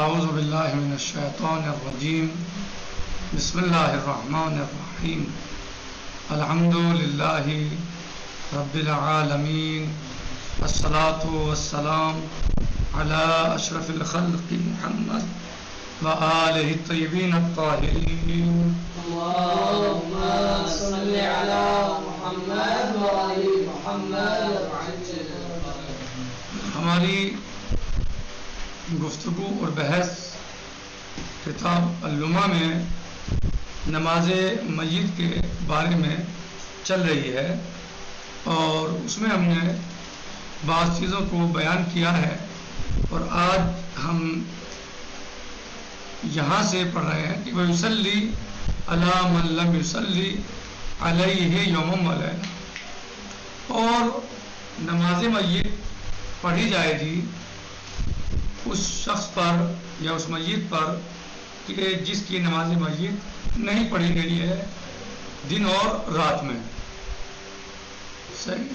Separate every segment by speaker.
Speaker 1: اعوذ باللہ من الشیطان الرجیم بسم اللہ الرحمن الرحیم الحمد للہ رب العالمین والصلاة والسلام علی اشرف الخلق محمد وآلہ الطیبین الطاہرین
Speaker 2: اللهم صل على محمد وآل محمد وعجل.
Speaker 1: ہماری گفتگو اور بحث کتاب اللمع میں نماز میت کے بارے میں چل رہی ہے اور اس میں ہم نے بعض چیزوں کو بیان کیا ہے اور آج ہم یہاں سے پڑھ رہے ہیں کہ وَيُصَلِّ عَلَى مَن لَّمْ يُصَلِّ عَلَيْهِ يَوْمًا وَلَيْلَةً، اور نماز میت پڑھی جائے گی اس شخص پر یا اس میت پر کہ جس کی نماز میت نہیں پڑھی گئی ہے دن اور رات میں. صحیح.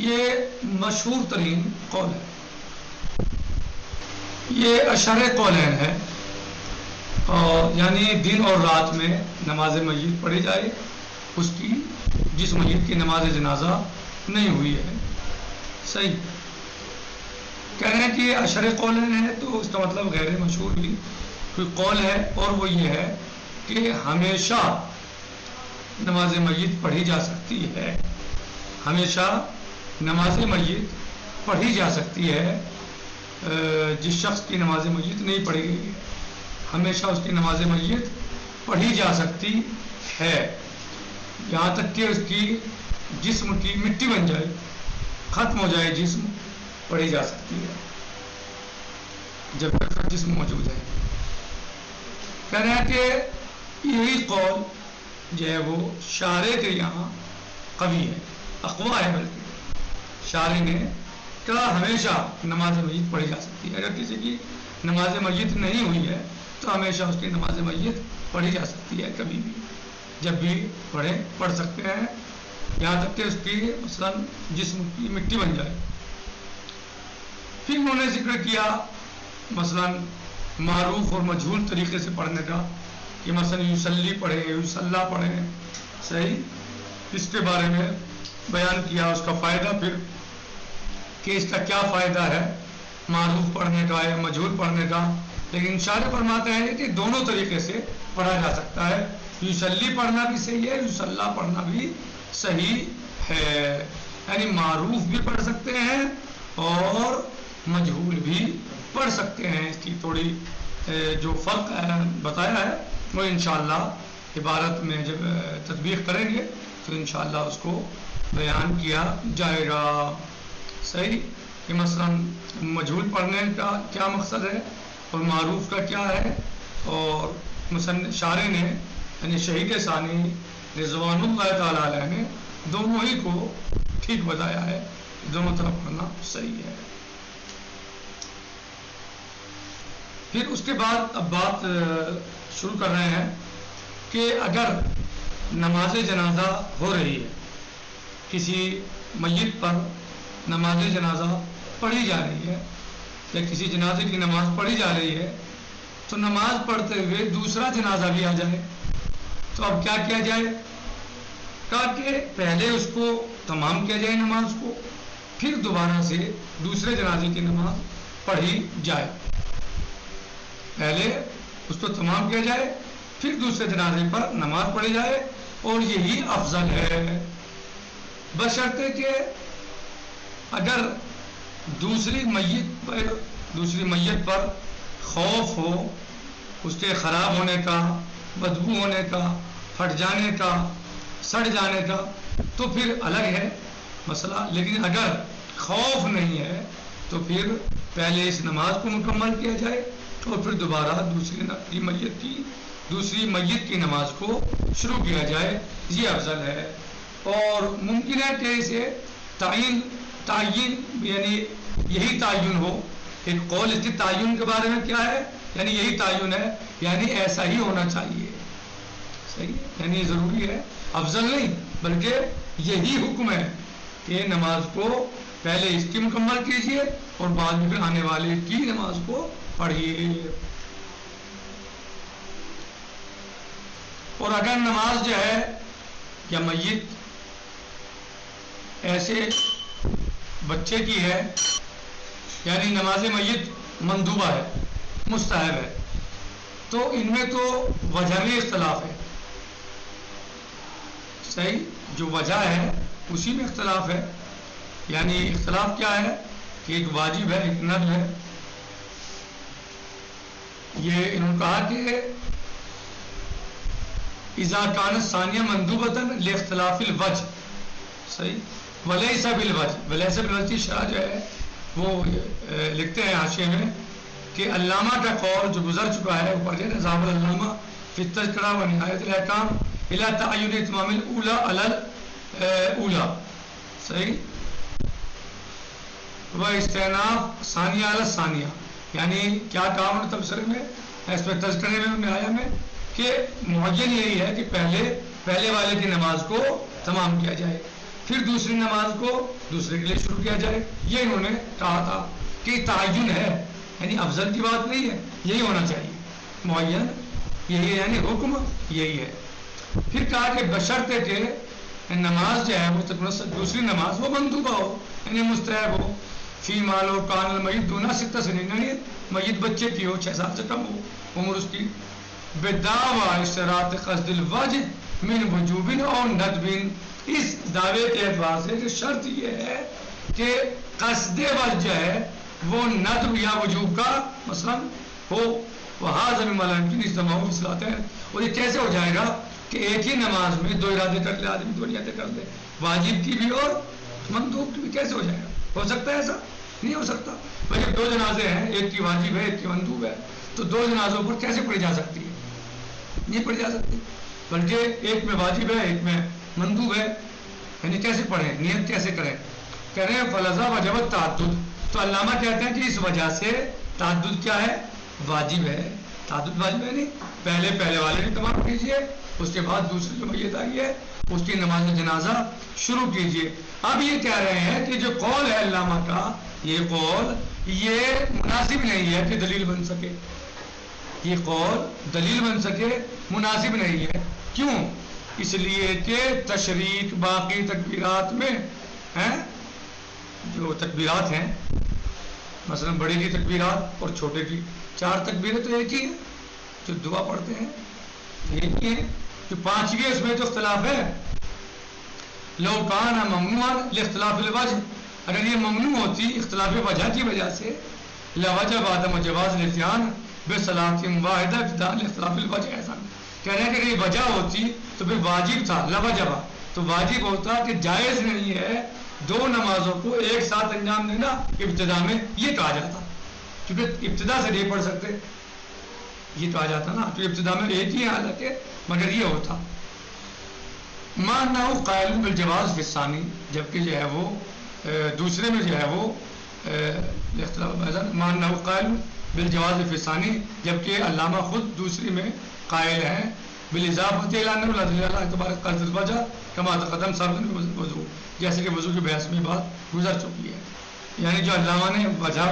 Speaker 1: یہ مشہور ترین قول ہے، یہ اشہر قولین ہے، اور یعنی دن اور رات میں نماز میت پڑھی جائے اس کی جس میت کی نماز جنازہ نہیں ہوئی ہے. صحیح. کہہ رہے ہیں کہ یہ اشہر قولین ہے تو اس کا مطلب غیر مشہور بھی کوئی قول ہے، اور وہ یہ ہے کہ ہمیشہ نماز میت پڑھی جا سکتی ہے، ہمیشہ نماز میت پڑھی جا سکتی ہے. جس شخص کی نماز میت نہیں پڑھی گئی ہمیشہ اس کی نماز میت پڑھی جا سکتی ہے، یہاں تک کہ اس کی جسم کی مٹی بن جائے، ختم ہو جائے جسم، پڑھی جا سکتی ہے جب تک جسم موجود ہے. کہہ رہے ہیں کہ یہی قول جو ہے وہ شارع کے یہاں قوی ہے، اقویٰ ہے، بلکہ شارع نے کہا ہمیشہ نماز میت پڑھی جا سکتی ہے. اگر کسی کی نماز میت نہیں ہوئی ہے تو ہمیشہ اس کی نماز میت پڑھی جا سکتی ہے، کبھی بھی جب بھی پڑھ سکتے ہیں، یہاں تک کہ اس کی مثلا جسم کی مٹی بن جائے. پھر انہوں نے ذکر کیا مثلا معروف اور مجہول طریقے سے پڑھنے کا کہ مثلا یصلی پڑھیں، یصلی پڑھیں. صحیح. اس کے بارے میں بیان کیا، اس کا فائدہ پھر کہ اس کا کیا فائدہ ہے معروف پڑھنے کا یا مجہول پڑھنے کا. لیکن شارع فرماتے ہیں کہ دونوں طریقے سے پڑھا جا سکتا ہے، یصلی پڑھنا بھی صحیح ہے، یصلی پڑھنا بھی صحیح ہے. یعنی معروف بھی پڑھ سکتے ہیں اور مجہول بھی پڑھ سکتے ہیں. اس کی تھوڑی جو فرق بتایا ہے وہ انشاءاللہ عبارت میں جب تطبیق کریں گے تو انشاءاللہ اس کو بیان کیا جائے گا. صحیح. کہ مثلا مجہول پڑھنے کا کیا مقصد ہے اور معروف کا کیا ہے، اور شارع نے یعنی شہید ثانی رضوان اللہ تعالیٰ علیہ نے دونوں ہی کو ٹھیک بتایا ہے، دونوں طرف پڑھنا صحیح ہے. پھر اس کے بعد اب بات شروع کر رہے ہیں کہ اگر نماز جنازہ ہو رہی ہے، کسی میت پر نماز جنازہ پڑھی جا رہی ہے یا کسی جنازے کی نماز پڑھی جا رہی ہے، تو نماز پڑھتے ہوئے دوسرا جنازہ بھی آ جائے تو اب کیا کیا جائے؟ کہا کہ پہلے اس کو تمام کیا جائے نماز کو، پھر دوبارہ سے دوسرے جنازے کی نماز پڑھی جائے. پہلے اس کو تمام کیا جائے، پھر دوسرے جنازے پر نماز پڑھی جائے، اور یہی افضل ہے، بشرطے کہ اگر دوسری میت پر خوف ہو اس کے خراب ہونے کا، بدبو ہونے کا، پھٹ جانے کا، سڑ جانے کا، تو پھر الگ ہے مسئلہ. لیکن اگر خوف نہیں ہے تو پھر پہلے اس نماز کو مکمل کیا جائے اور پھر دوبارہ دوسری میت کی نماز کو شروع کیا جائے، یہ افضل ہے. اور ممکن ہے کہ اسے تعین یعنی یہی تعین ہو. ایک قول اس کے تعین کے بارے میں کیا ہے، یعنی یہی تعین ہے، یعنی ایسا ہی ہونا چاہیے. صحیح. یعنی ضروری ہے، افضل نہیں بلکہ یہی حکم ہے کہ نماز کو پہلے اس کی مکمل کیجئے اور بعد میں پھر آنے والے کی نماز کو پڑھیے. اور اگر نماز جو ہے یا میت ایسے بچے کی ہے، یعنی نماز میت مندوبہ ہے، مستحب ہے، تو ان میں تو وجہ میں اختلاف ہے. صحیح، جو وجہ ہے اسی میں اختلاف ہے. یعنی اختلاف کیا ہے کہ ایک واجب ہے، ایک ندب ہے. یہ انہوں نے کہا کہ اذا کانت ثانیہ مندوبۃ لاختلاف الوجہ. صحیح، ولیس بالوجہ. ولیس بالوجہ کی شرح جو ہے وہ لکھتے ہیں حاشیے میں کہ علامہ کا قول جو گزر چکا ہے وہ پڑھ جائے نظام العلامہ فی التذکرہ و نہایت الاحکام الی تعین اتمام الاولی علی الاولی. صحیح، وہ استئناف ثانیہ علی ثانیہ. یعنی کیا کہا انہوں نے تبصرے میں، اس میں تذکرے میں نہایہ میں، کہ معین یہی ہے کہ پہلے والے کی نماز کو تمام کیا جائے، پھر دوسری نماز کو دوسرے کے لیے شروع کیا جائے. یہ انہوں نے کہا تھا کہ تعین ہے، یعنی افضل کی بات نہیں ہے، یہی ہونا چاہیے. معین یہی ہے، یعنی حکم یہی ہے. پھر کہا کہ بشرطے کہ نماز جو ہے وہ دوسری نماز وہ مندوبہ ہو، یعنی مستحب ہو. فی مالو کان المیت دون 6 سنین، یعنی میت بچے کی ہو، 6 سال سے کم ہو عمر اس کی. بدعوی اشتراط قصد الوجہ من وجوب اور ندب. اس دعوے کے اعتبار سے کہ شرط یہ ہے کہ قصد وجہ ہے وہ ندب یا وجوب کا مثلا ہو. وہذا مما لا يمكن اجتماعه في صلاتين. اور یہ کیسے ہو جائے گا کہ ایک ہی نماز میں 2 ارادے کر لے آدمی، 2 نیتیں کر لے، واجب کی بھی اور مندوب کی بھی. کیسے ہو جائے گا؟ ہو سکتا ہے ایسا؟ نہیں ہو سکتا. بھائی جب 2 جنازے ہیں، ایک کی واجب ہے ایک کی مندوب ہے، تو 2 جنازوں پر کیسے پڑھی جا سکتی ہے؟ نہیں پڑھی جا سکتی. بلکہ ایک میں واجب ہے ایک میں مندوب ہے، یعنی کیسے پڑھیں، نیت کیسے کریں؟ کہہ رہے ہیں فلزا وجب تعدد. تو علامہ کہتے ہیں کہ اس وجہ سے تعدد کیا ہے؟ واجب ہے. تعدد واجب ہے، نہیں پہلے والے بھی تمام کیجئے، اس کے بعد دوسری جو میت آئی ہے اس کی نماز جنازہ شروع کیجئے. اب یہ کہہ رہے ہیں کہ جو قول ہے علامہ کا، یہ قول یہ مناسب نہیں ہے کہ دلیل بن سکے. یہ قول دلیل بن سکے مناسب نہیں ہے. کیوں؟ اس لیے کہ تشریک باقی تکبیرات میں ہیں، جو تکبیرات ہیں مثلا بڑے کی تکبیرات اور چھوٹے کی 4 تکبیریں تو ایک ہی ہیں، جو دعا پڑھتے ہیں ایک ہی ہیں. جو 5ویں اس میں تو اختلاف ہے. لو کان ممنوعا لاختلاف الوجہ، اگر یہ ممنوع ہوتی اختلاف وجہ کی وجہ سے، لوجب عدم جواز الاتيان بصلاۃ واحدہ ابتداء لاختلاف الوجہ. ایسا کہہ رہے ہیں کہ اگر یہ وجہ ہوتی تو پھر واجب تھا، لوجب تو واجب ہوتا کہ جائز نہیں ہے 2 نمازوں کو ایک ساتھ انجام دینا ابتدا میں. یہ کہا جاتا کیونکہ ابتدا سے نہیں پڑھ سکتے، یہ کہا جاتا نا کہ ابتدا میں ایک ہی حالت ہے، مگر یہ ہوتا. ماننا قائل بالجواز فی الثانی، جبکہ جو ہے وہ دوسرے میں جو ہے وہ ماننا قائل بالجواز فی الثانی، جبکہ علامہ خود دوسری میں قائل ہیں بالاضافۃ الی ان اللہ تبارک وجہ کما تقدم سابقا وضو، جیسے کہ وضو کی بحث میں بات گزر چکی ہے. یعنی جو علامہ نے وجہ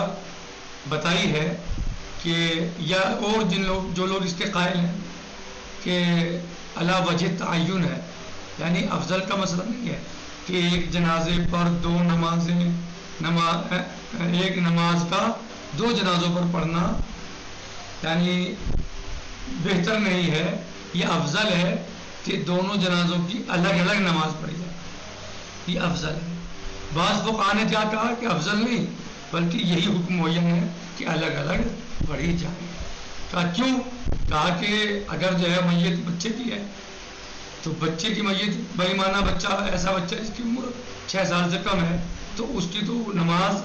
Speaker 1: بتائی ہے کہ یا اور جو لوگ اس کے قائل ہیں کہ علی وجہ تعین ہے، یعنی افضل کا مسئلہ نہیں ہے کہ ایک جنازے پر 2 نمازیں ایک نماز کا 2 جنازوں پر پڑھنا یعنی بہتر نہیں ہے. یہ افضل ہے کہ دونوں جنازوں کی الگ الگ نماز پڑھی جائے، یہ افضل ہے. بعض فقہاء نے کیا کہا کہ افضل نہیں بلکہ یہی حکم معین ہے کہ الگ الگ پڑھی جائے. کہا کیوں؟ کہا کہ اگر جو ہے میت بچے کی ہے تو بچے کی میت بھائی مانا بچہ ایسا بچہ جس کی عمر 6 سال سے کم ہے تو اس کی تو نماز،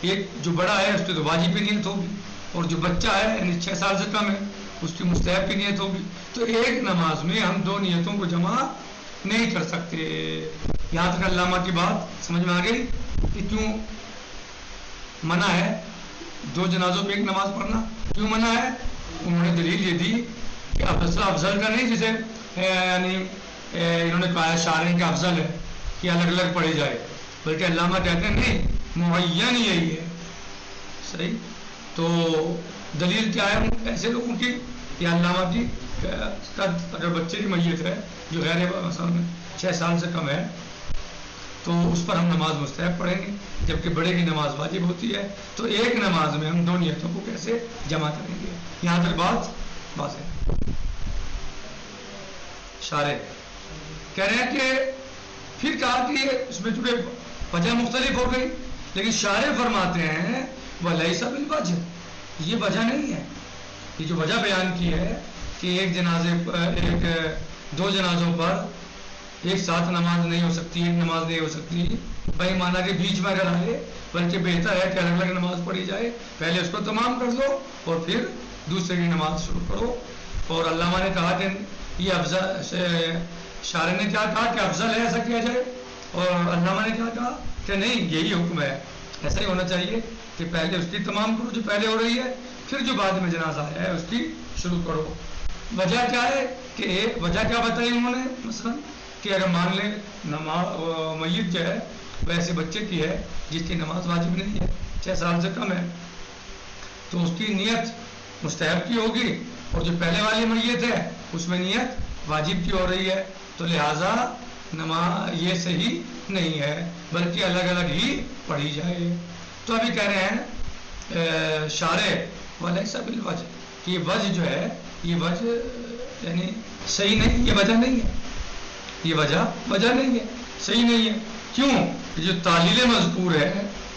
Speaker 1: ایک جو بڑا ہے اس کی تو واجب کی نیت ہوگی، اور جو بچہ ہے یعنی 6 سال سے کم ہے اس کی مستحب کی نیت ہوگی. تو ایک نماز میں ہم 2 نیتوں کو جمع نہیں کر سکتے. یہاں تک علامہ کی بات سمجھ میں آ گئی کہ کیوں منع ہے 2 جنازوں پہ ایک نماز پڑھنا، کیوں منع ہے. انہوں نے دلیل یہ دی کہ افضل کا نہیں، جسے یعنی انہوں نے کہا شارحین کا افضل ہے کہ الگ الگ پڑھی جائے، بلکہ علامہ کہتے ہیں نہیں، معین یہی ہے. صحیح. تو دلیل کیا ہے ایسے لوگوں کی؟ یا علامہ کی اگر بچے کی میت ہے جو غیر مثلا 6 سال سے کم ہے تو اس پر ہم نماز مستحب پڑھیں گے، جبکہ بڑے کی نماز واجب ہوتی ہے. تو ایک نماز میں ہم 2 نیتوں کو کیسے جمع کریں گے؟ یہاں تک بات ہے. شارح کہہ رہے ہیں کہ پھر کہا کہ اس میں چونکہ وجہ مختلف ہو گئی، لیکن شارح فرماتے ہیں وَلَيْسَ بِالْوَجْهِ، یہ وجہ نہیں ہے. یہ جو وجہ بیان کی ہے کہ ایک 2 جنازوں پر ایک ساتھ نماز نہیں ہو سکتی، ایک نماز نہیں ہو سکتی، بھائی مانا کہ بیچ میں اگر آئے، بلکہ بہتر ہے کہ الگ الگ نماز پڑھی جائے، پہلے اس کو تمام کر لو اور پھر دوسرے کی نماز شروع کرو. اور علامہ نے کہا کہ یہ افضل، شارح نے کیا کہا کہ افضل ہے ایسا کیا جائے، اور علامہ نے کیا کہا کہ نہیں یہی حکم ہے، ایسا ہی ہونا چاہیے کہ پہلے اس کی تمام کرو جو پہلے ہو رہی ہے، پھر جو بعد میں جنازہ آیا ہے اس کی شروع کرو. وجہ کیا ہے کہ وجہ کیا بتائی انہوں نے؟ مثلا کہ اگر مان لیں میت جو ہے وہ ایسے بچے کی ہے جس کی نماز واجب نہیں ہے، 6 سال سے کم ہے، تو اس کی نیت مستحب کی ہوگی، اور جو پہلے والی میت ہے اس میں نیت واجب کی ہو رہی ہے، تو لہٰذا نماز یہ صحیح نہیں ہے، بلکہ الگ الگ ہی پڑھی جائے. تو ابھی کہہ رہے ہیں شارح وَلَيْسَ بِالْوَجْهِ کہ یہ وجہ جو ہے یہ وجہ یعنی صحیح نہیں، یہ وجہ نہیں ہے، یہ وجہ نہیں ہے، صحیح نہیں ہے. کیوں؟ جو تعلیل مذکور ہے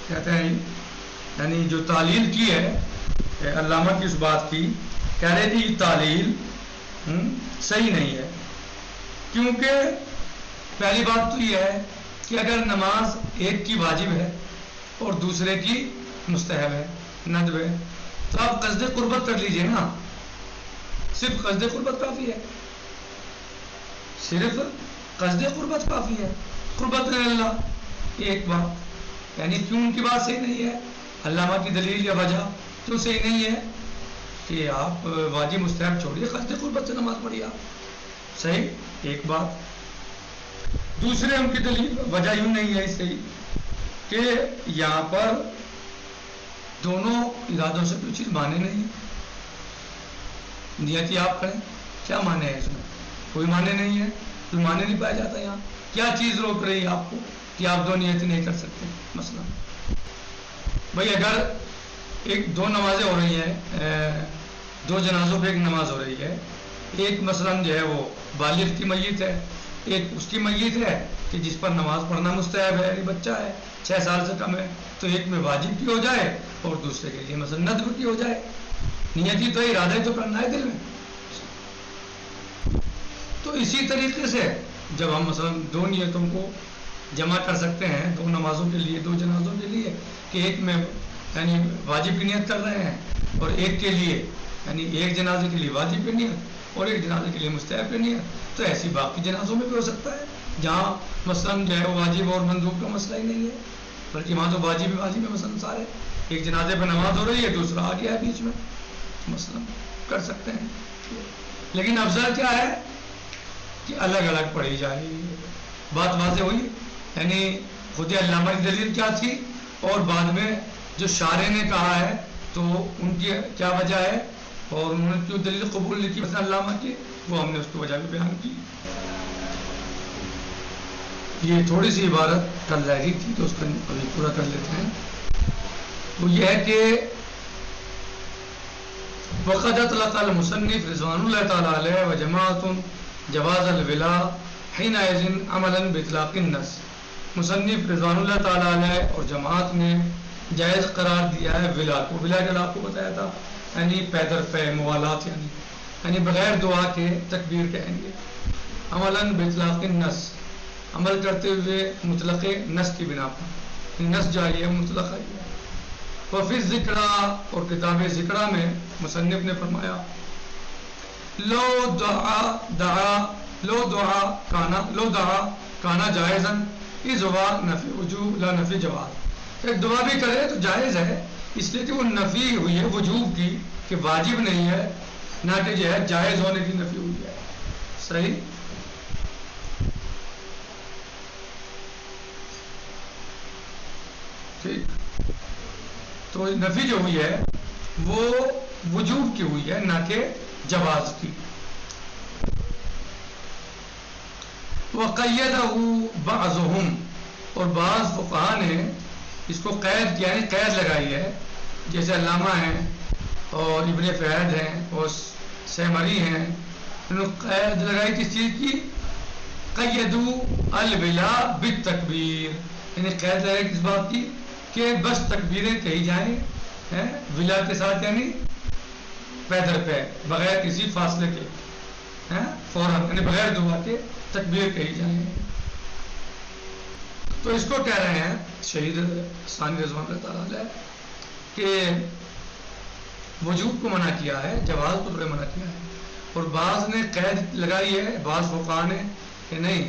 Speaker 1: کہتے ہیں یعنی جو تعلیل کی ہے علامہ کی اس بات کی، کہہ رہے کہ یہ تعلیل صحیح نہیں ہے. کیونکہ پہلی بات تو یہ ہے کہ اگر نماز ایک کی واجب ہے اور دوسرے کی مستحب ہے، ندب ہے، تو آپ قصد قربت کر لیجئے نا، صرف قصد قربت کافی ہے، صرف قصد قربت کافی ہے، قربت اللہ. ایک بات یعنی کیوں ان کی بات صحیح نہیں ہے؟ علامہ کی دلیل یا وجہ کیوں صحیح نہیں ہے کہ آپ واجب مستحب چھوڑیے، قصد قربت سے نماز پڑھیے آپ. صحیح. ایک بات. دوسرے ان کی دلیل وجہ یوں نہیں ہے صحیح کہ یہاں پر دونوں ارادوں سے کوئی چیز مانے نہیں، نیتی آپ کریں کیا مانے ہے اس میں؟ کوئی مانے نہیں ہے، کوئی مانے نہیں پایا جاتا. یہاں کیا چیز روک رہی ہے آپ کو کہ آپ 2 نیتی نہیں کر سکتے؟ مثلا بھائی اگر 2 نمازیں ہو رہی ہیں، 2 جنازوں پہ ایک نماز ہو رہی ہے، ایک مثلا جو ہے وہ بالغ کی میت ہے، ایک اس کی میت ہے کہ جس پر نماز پڑھنا مستحب ہے، یعنی بچہ ہے 6 سال سے کم ہے، تو ایک میں واجب کی ہو جائے اور دوسرے کے لیے مثلا ندب کی ہو جائے. نیتی تو ارادہ تو کرنا ہے دل میں. تو اسی طریقے سے جب ہم مثلا 2 نیتوں کو جمع کر سکتے ہیں 2 نمازوں کے لیے، 2 جنازوں کے لیے، کہ ایک میں یعنی واجب کی نیت کر رہے ہیں اور ایک کے لیے یعنی ایک جنازے کے لیے واجب کی نیت اور ایک جنازے کے لیے مستحب کی نیت، تو ایسی باقی جنازوں میں بھی ہو سکتا ہے جہاں مثلا جو ہے واجب اور مندوب کا مسئلہ ہی نہیں ہے، بلکہ وہاں تو واجب ہے. مثلا سارے ایک جنازے پہ نماز ہو رہی ہے، دوسرا آ گیا ہے بیچ میں، مثلا کر سکتے ہیں. لیکن افضل کیا ہے کہ الگ الگ پڑھی جائے. بات واضح ہوئی؟ یعنی خود علامہ کی دلیل کیا تھی اور بعد میں جو شارح نے کہا ہے تو ان کی کیا وجہ ہے اور انہوں نے کیوں دلیل قبول نہیں کی مثلا علامہ کی، وہ ہم نے اس کی وجہ بھی بیان کی. یہ تھوڑی سی عبارت کل رہ گئی تھی تو اس کو ابھی پورا کر لیتے ہیں. وہ یہ ہے کہ وقد اطلق المصنف رضوان اللہ تعالی علیہ وجماعت جواز الولا حینئذ عملا باطلاق النص. مصنف رضوان اللہ تعالی علیہ اور جماعت نے جائز قرار دیا ہے ولا کو. ولا جو آپ کو بتایا تھا یعنی پیدر پہ موالات، یعنی بغیر دعا کے تکبیر کہیں گے. عملا باطلاق النص، عمل کرتے ہوئے مطلق نص کی بنا پر. نص جاری ہے، مطلق ہے. وفی ذکرہ اور کتاب ذکرہ میں مصنف نے فرمایا لو دعا کانا جائزن اس دعا نفی وجوب لا نفی جواز. ایک دعا بھی کرے تو جائز ہے، اس لیے کہ وہ نفی ہوئی ہے وجوب کی کہ واجب نہیں ہے، نہ کہ جو ہے جائز ہونے کی نفی ہوئی ہے. صحیح. ٹھیک، تو نفی جو ہوئی ہے وہ وجوب کی ہوئی ہے، نہ کہ جواز کی. وَقَيَّدَهُ بَعْضُهُمْ، اور بعض فقہا نے اس کو قید یعنی قید لگائی ہے، جیسے علامہ ہیں اور ابن فہد ہیں اور سیمری ہیں، انہوں نے قید لگائی کس چیز کی؟ قیدوا الولا بالتکبیر، یعنی قید لگائی کس بات کی؟ کہ بس تکبیریں کہی جائیں ولا کے ساتھ، یعنی پیدر پہ بغیر کسی فاصلے کے، فوراً یعنی بغیر دعا کے تکبیر کہی جائیں. تو اس کو کہہ رہے ہیں شہید ثانی رضوان اللہ تعالیٰ علیہ کہ وجوب کو منع کیا ہے، جواز کو پورے منع کیا ہے. اور بعض نے قید لگائی ہے، بعض فقہا نے کہ نہیں،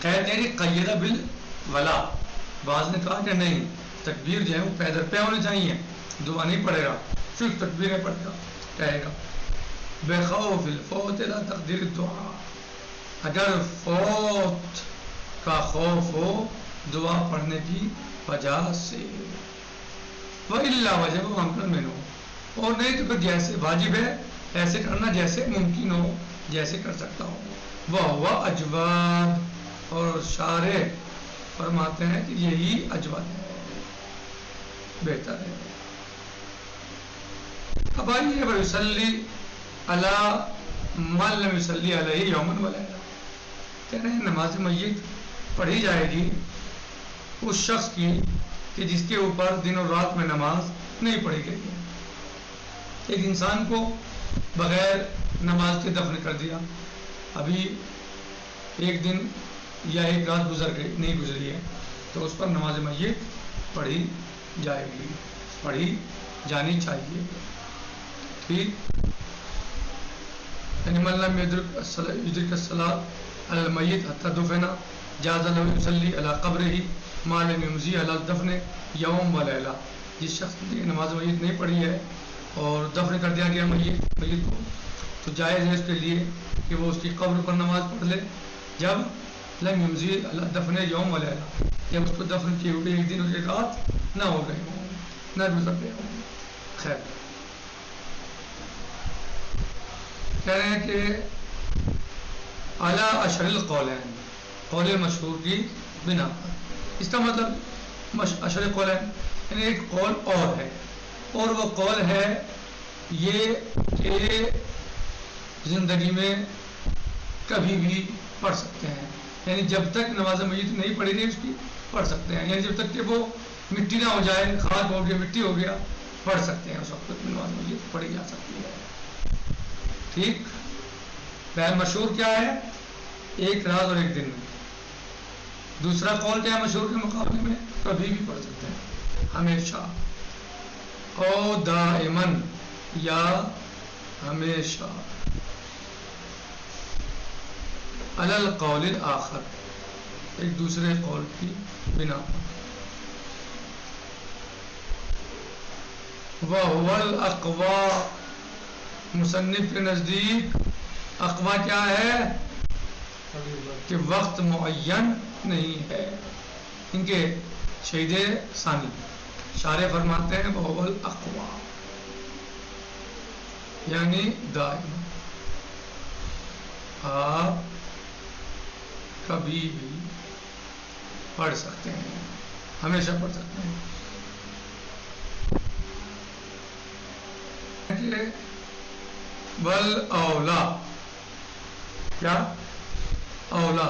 Speaker 1: قید یعنی قید بالولا، بعض نے کہا کہ نہیں، تکبیر جو ہے وہ پیدر پہ ہونے چاہیے، دعا نہیں پڑے گا، صرف تکبیریں پڑھے گا کہے گا. بخوف الفوت لا تقدیر الدعاء، اگر فوت کا خوف ہو دعا پڑھنے کی وجہ سے. وَإِلَّا وَجَبَ مُمْكِنٌ مِنْهُ، اور نہیں تو پھر جیسے واجب ہے ایسے کرنا جیسے ممکن ہو، جیسے کر سکتا ہوں. وَهُوَ أَجْوَدُ، اور شارح فرماتے ہیں کہ یہی اجود ہے، بہتر ہے. اب آئیے وَيُصَلِّي عَلَى مَن لَمْ يُصَلِّي عَلَيْهِ يَوْمًا وَلَيْلَةً، کہہ رہے ہیں نماز میت پڑھی جائے گی اس شخص کی کہ جس کے اوپر دن اور رات میں نماز نہیں پڑھی گئی ہے. ایک انسان کو بغیر نماز کے دفن کر دیا، ابھی ایک دن یا ایک رات گزر گئی، نہیں گزری ہے، تو اس پر نماز میت پڑھی جائے گی، پڑھی جانی چاہیے. ٹھیک، یعنی من لم يدرك الصلاة على الميت حتى دفن جاز له يصلي على قبره ما لم يمضي على الدفن يوم وليلة. جس شخص نے نماز میت نہیں پڑھی ہے اور دفن کر دیا گیا میت کو، تو جائز ہے اس کے لیے کہ وہ اس کی قبر پر نماز پڑھ لے جب لم يمضي على الدفن يوم وليلة، جب اس کو دفن کیے ہوئے ایک دن اور ایک رات نہ ہو گئے ہوں، نہ گزر گئے ہوں. خیر، کہہ رہے ہیں کہ اعلیٰ اشر القولین، قول مشہور کی بنا پر. اس کا مطلب اشر قولین یعنی ایک قول اور ہے، اور وہ قول ہے یہ کہ زندگی میں کبھی بھی پڑھ سکتے ہیں، یعنی جب تک نماز میت نہیں پڑھی گئی اس کی پڑھ سکتے ہیں، یعنی جب تک کہ وہ مٹی نہ ہو جائے، خاک ہو گیا، مٹی ہو گیا، پڑھ سکتے ہیں، اس وقت تک نماز میت پڑھی جا سکتی ہے. ٹھیک، پہل مشہور کیا ہے؟ ایک رات اور ایک دن میں. دوسرا قول کیا ہے مشہور کے مقابلے میں؟ کبھی بھی پڑھ سکتے ہیں، ہمیشہ، او دائمن، یا ہمیشہ. علی القول الاخر، ایک دوسرے قول کی بنا پر. وَهُوَ الْأَقْوَى، مصنف کے نزدیک اقوا کیا ہے؟ کہ وقت معین نہیں ہے. ان کے شہید ثانی شارح فرماتے ہیں وَهُوَ الْأَقْوَى، یعنی دائم، آپ کبھی بھی پڑھ سکتے ہیں، ہمیشہ پڑھ سکتے ہیں. بل اولا، کیا اولا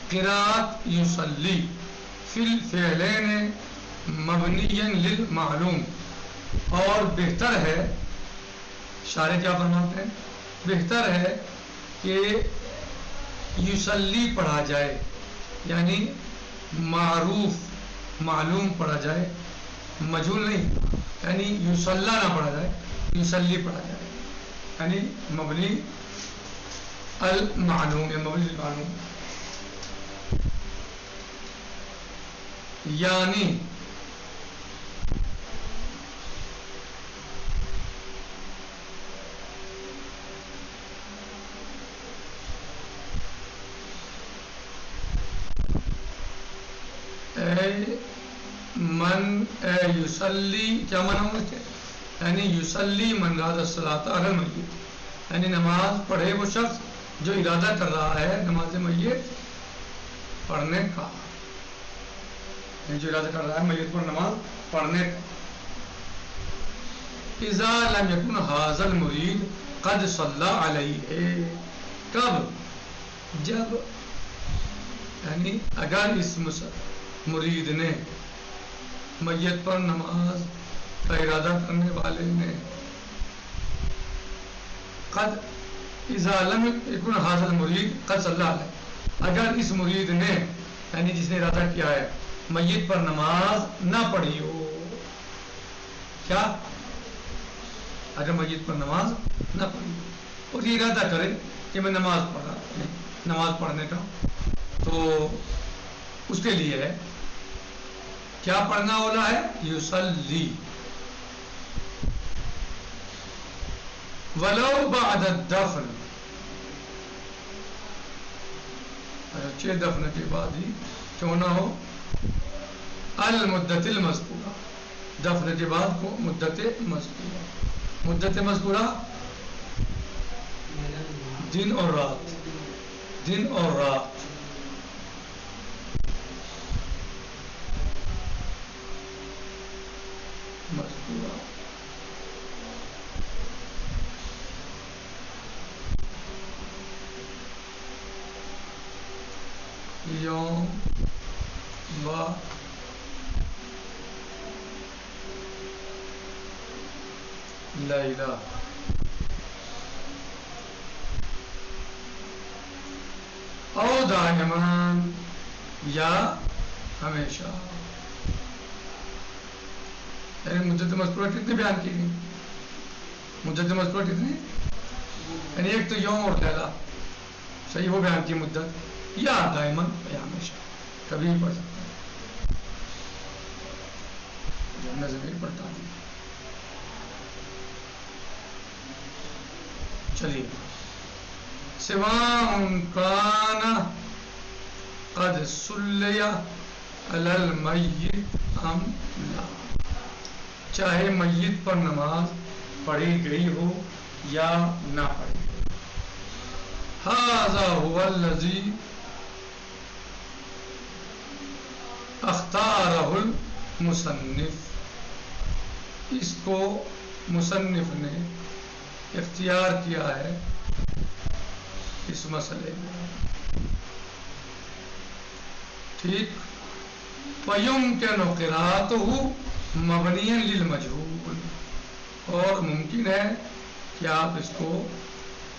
Speaker 1: قراءت یصلی فی الفعلین مبنیا للمعلوم، اور بہتر ہے، شارح کیا فرماتے ہیں؟ بہتر ہے کہ یصلی پڑھا جائے، یعنی معروف معلوم پڑھا جائے، مجہول نہیں، یعنی یصلی نہ پڑھا جائے، یصلی پڑھا جائے، یعنی مبنی المعلوم یا مبنی المعلوم. یعنی من یصلی کیا معنی ہوں اس کے؟ یعنی یصلی من راد الصلاۃ علی المیت، یعنی نماز پڑھے وہ شخص جو ارادہ کر رہا ہے نماز میت پڑھنے کا، یعنی جو ارادہ کر رہا ہے میت پر نماز پڑھنے کا۔ اذا لم یکن ھذا المرید قد صلی علیہ، کب؟ جب یعنی اگر اس مرید نے میت پر نماز کا ارادہ کرنے والے نے قد اذا لم یکن ھذا المرید قد صلی علیہ، اگر اس مرید نے یعنی جس نے ارادہ کیا ہے میت پر نماز نہ پڑھی ہو، کیا؟ اگر میت پر نماز نہ پڑھی ہو اور یہ ارادہ کرے کہ میں نماز پڑھا، نماز پڑھنے کا، تو اس کے لیے ہے کیا پڑھنا والا ہے؟ یصلی ولو بعد الدفن، اچھے دفن کے بعد ہی کیوں نہ ہو، المدت المذکورہ، دفن کے بعد کو مدت مذکورہ، مدت مذکورہ دن اور رات، دن اور رات، مذکورہ یوم و لیلہ، او دائمان یا ہمیشہ، یعنی مدت مذکورہ کتنی بیان کی گئی؟ مدت مذکورہ کتنی؟ یعنی ایک تو یوم اور لیلہ، صحیح وہ بیان کی مدت، یا دائماً یا ہمیشہ، کبھی بھی پڑھ سکتا ہے، جب نظر پڑھتا ہوں۔ چلیے، سواء کان قد صلی علی المیت ام لا، چاہے میت پر نماز پڑھی گئی ہو یا نہ پڑھی گئی۔ ھذا ھو الذی اختارہ المصنف، اس کو مصنف نے اختیار کیا ہے اس مسئلے میں، ٹھیک۔ وَيُمْكِنُ قِرَأَتُهُ مَبْنِيًا لِلْمَجْهُولِ، اور ممکن ہے کہ آپ اس کو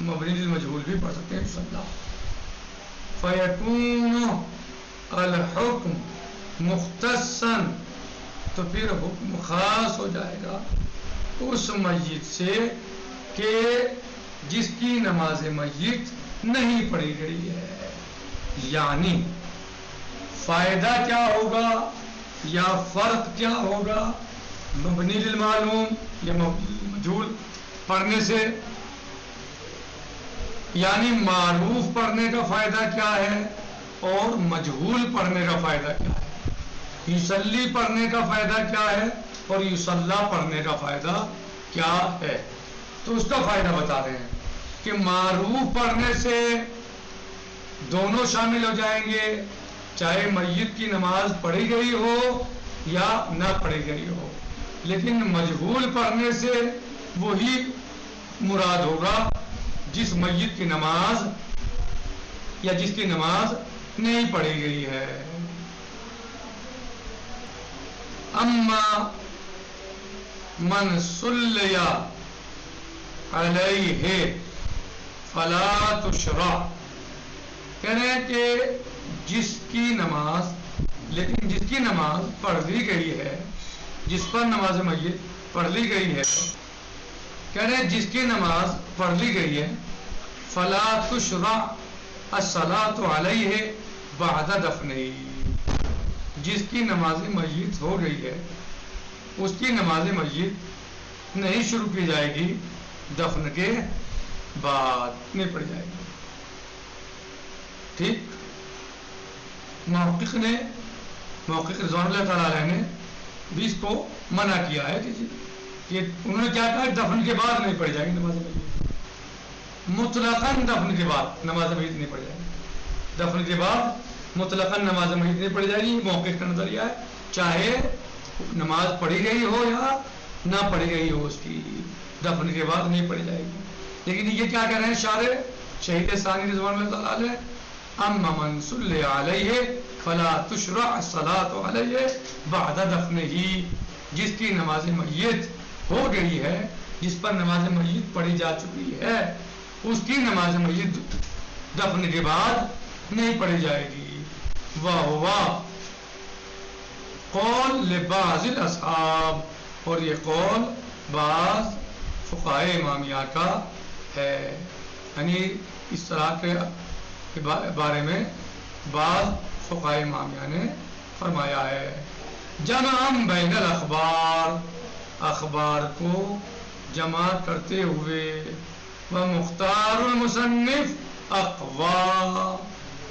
Speaker 1: مبنی للمجہول بھی پڑھ سکتے ہیں، صلی۔ فَيَكُونُ الْحُكْمُ مختصاً، تو پھر حکم خاص ہو جائے گا اس میت سے کہ جس کی نماز میت نہیں پڑھی گئی ہے، یعنی فائدہ کیا ہوگا یا فرق کیا ہوگا مبنی للمعلوم یا مبنی للمجہول پڑھنے سے، یعنی معروف پڑھنے کا فائدہ کیا ہے اور مجہول پڑھنے کا فائدہ کیا ہے، یصلی پڑھنے کا فائدہ کیا ہے اور یصلی پڑھنے کا فائدہ کیا ہے۔ تو اس کا فائدہ بتا رہے ہیں کہ معروف پڑھنے سے دونوں شامل ہو جائیں گے، چاہے میت کی نماز پڑھی گئی ہو یا نہ پڑھی گئی ہو، لیکن مجہول پڑھنے سے وہی مراد ہوگا جس میت کی نماز یا جس کی نماز نہیں پڑھی گئی ہے۔ اما من صلی علیہ فلا تشرع، کہہ رہے ہیں کہ جس کی نماز، لیکن جس کی نماز پڑھ لی گئی ہے، جس پر نماز میت پڑھ لی گئی ہے، کہہ رہے ہیں جس کی نماز پڑھ لی گئی ہے، فلا تشرع الصلاۃ علیہ بعد دفنہ، جس کی نماز میت ہو گئی ہے اس کی نماز میت نہیں شروع کی جائے گی دفن کے بعد، نہیں پڑھی جائے گی، ٹھیک۔ محقق رضوان اللہ تعالیٰ علیہ نے بھی اس کو منع کیا ہے کہ انہوں نے کیا کہا دفن کے بعد نہیں پڑھی جائے گی نماز میت، مطلقاً دفن کے بعد نماز میت نہیں پڑھی جائے گی، دفن کے بعد مطلقاً نماز میت نہیں پڑھی جائے گی. موقع کا نظریہ ہے، چاہے نماز پڑھی گئی ہو یا نہ پڑھی گئی ہو، اس کی دفن کے بعد نہیں پڑھی جائے گی. لیکن یہ کیا کہہ رہے ہیں شارع شہید ثانی رضوان اللہ تعالیٰ علیہ، اما من صلی علیہ فلا تشرع الصلاۃ علیہ بعد دفنہ، جس کی نماز میت ہو گئی ہے، جس پر نماز میت پڑھی جا چکی ہے، اس کی نماز میت دفن کے بعد نہیں پڑھی جائے گی. واہ واہ قول لبعض الاصحاب، اور یہ قول بعض فقہائے امامیہ کا ہے، یعنی اس طرح کے بارے میں بعض فقہائے امامیہ نے فرمایا ہے. جمع بین الاخبار، اخبار کو جمع کرتے ہوئے، وہ مختار المصنف اقوا،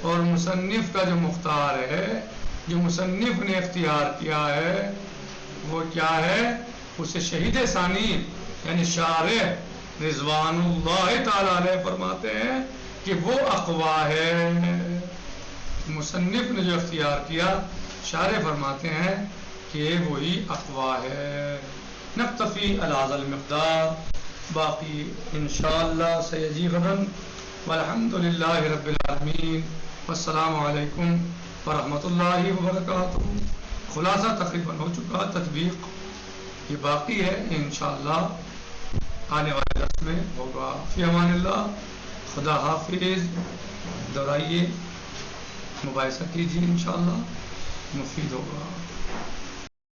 Speaker 1: اور مصنف کا جو مختار ہے، جو مصنف نے اختیار کیا ہے وہ کیا ہے؟ اسے شہید ثانی یعنی شارع رضوان اللہ تعالی علیہ فرماتے ہیں کہ وہ اقوا ہے. مصنف نے جو اختیار کیا شارع فرماتے ہیں کہ وہی اقوا ہے. نکتفی علی ھذا المقدار، باقی انشاءاللہ سیجی غدا، والحمد للہ رب العالمین، والسلام علیکم ورحمۃ اللہ وبرکاتہ. خلاصہ تقریباً ہو چکا، تطبیق یہ باقی ہے، انشاءاللہ آنے والے درس میں ہوگا. فی امان اللہ، خدا حافظ. دہرائیے، مباحثہ کیجیے، انشاءاللہ مفید ہوگا.